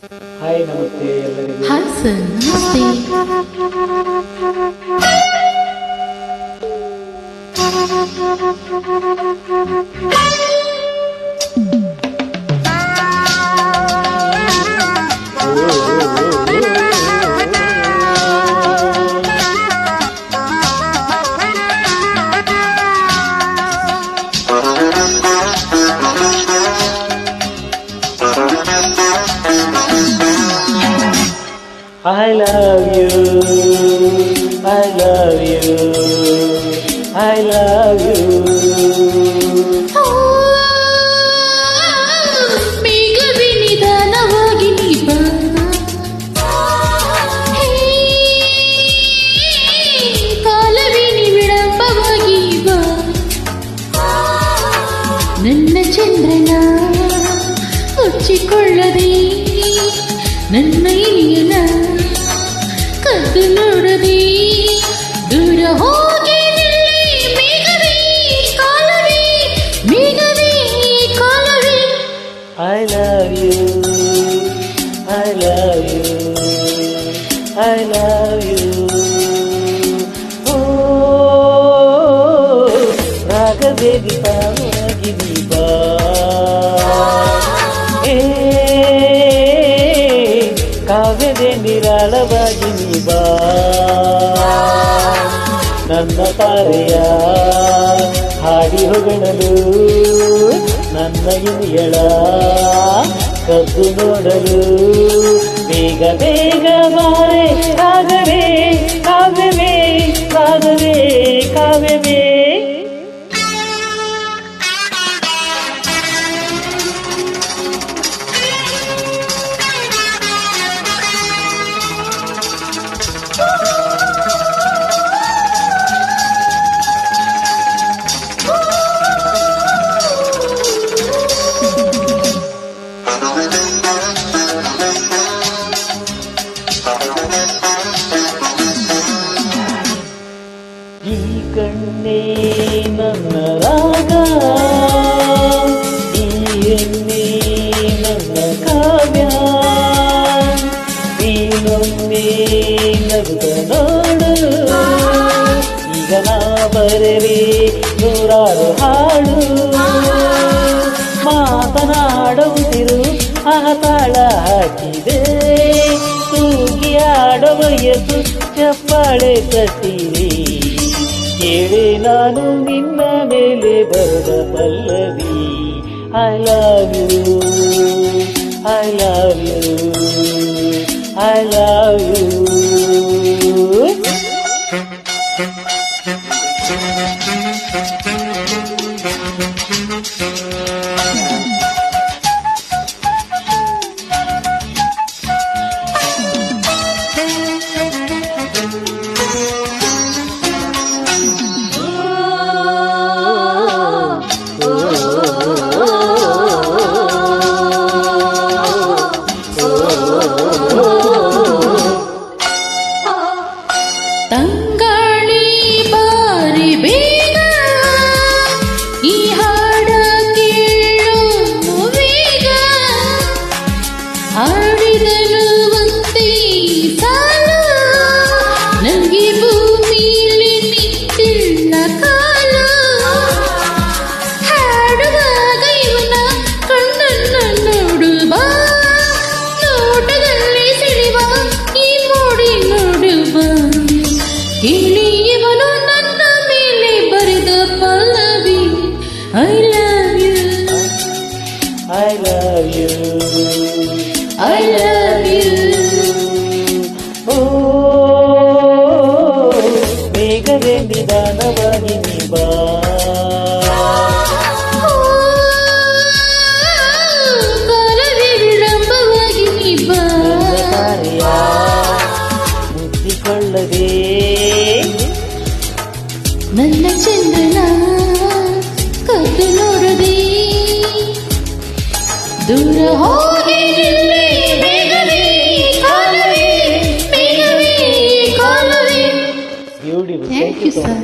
Hi ನಮಸ್ತೆ ಎಲ್ಲರಿಗೂ. Hi sir, ನಮಸ್ತೆ. I love you, I love you, I love you. ಮೇಘವೇ ನಿಧಾನವಾಗಿ ನೀ ಬಾ, ಕಾಲವೇ ನೀ ವಿಳಂಬವಾಗಿ ಬಾ, ನನ್ನ ಚಂದ್ರನ ಮುಚ್ಚಿಕೊಳ್ಳದೆ ನನ್ನ ಇನಿಯನ ಕದ್ದು ನೋಡದೆ ದೂರ ಹೋಗಿ ನಿಲ್ಲಿ. ಮೇಘವೇ ಕಾಲವೇ, ಮೇಘವೇ ಕಾಲವೇ. I love you, I love you, I love you. Oh, ರಾಗವೇದಿ ತಾವಾಗಿ ನೀ ಬಾ, ಕಾವ್ಯದೆ ನಿರಾಳವಾಗಿ ನೀ ಬಾ, ನನ್ನ ತಾರೆಯ ಹಾಡಿ ಹೊಗಳಲು, ನನ್ನ ಇನಿಯಳ ಕದ್ದು ನೋಡಲು. ಬೇಗ ಬೇಗ ಬಾರೆ ಕಾಗವೇ, ಕಾವ್ಯವೇ, ಕಾಗವೇ, ಕಾವ್ಯವೇ. ಈ ಕಣ್ಣೇ ನನ್ನ ರಾಗ, ಈ ಎಣ್ಣೆ ನನ್ನ ಕಾವ್ಯ, ನೀನೊಮ್ಮೆ ನಗುತ್ತ ನೋಡು, ಈಗ ನಾ ಬರಲಿ ನೂರಾರು ಹಾಡು. ಮಾತನಾಡುತ್ತಿರು ತಾಳ ಹಾಕಿದೆ, ತೂಗಿ ಆಡುವ ಎದ್ದು ಚಪ್ಪಾಳೆ ತಟ್ಟಿದೆ. ಕೇಳಿ ನಾನು ನಿನ್ನ ಮೇಲೆ ಬರದ ಪಲ್ಲವಿ. I love you, I love you, I love you. ತಂಗಾಳಿ ಬಾರಿ ಬೇಗ, ಈ ಹಾಡ ಕೇಳು ಬೇಗ, ಹಾಡಿದನು ಒಂದೇ ಸಾಲು, ನನಗೆ ಭೂಮಿಯಲ್ಲಿ ನಿಂತಿಲ್ಲ ಕಾಲು. ಹಾಡುವಾಗ ಇವನ ಕಣ್ಣನ್ನು ನೋಡುವ, ನೋಟದಲ್ಲಿ ಸಿಳಿವ ಈ ಮೋಡಿ ನೋಡುವ. ಕೇಳಿ ಇವನು ನನ್ನ ಮೇಲೆ ಬರೆದ ಪಲ್ಲವಿ. I love you, I love you, I love you. ಬೇಗವೇ ನಿಧಾನವಾಗಿ ನೀ ಬಾ, ಕಾಲವೇ ವಿಳಂಬವಾಗಿ ನೀ ಬಾ, ಕಾರ್ಯ ಮುಚ್ಚಿಕೊಳ್ಳದೆ ನನ್ನ ಚಂದ್ರನ ಕದ್ದು ನೋಡದೆ ದೂರ ಹೋಗಿ ನಿಲ್ಲಿ. ಬೇಗವೇ ಕಾಲವೇ, ಬೇಗವೇ ಕಾಲವೇ. ಬ್ಯೂಟಿಫುಲ್. Thank you sir.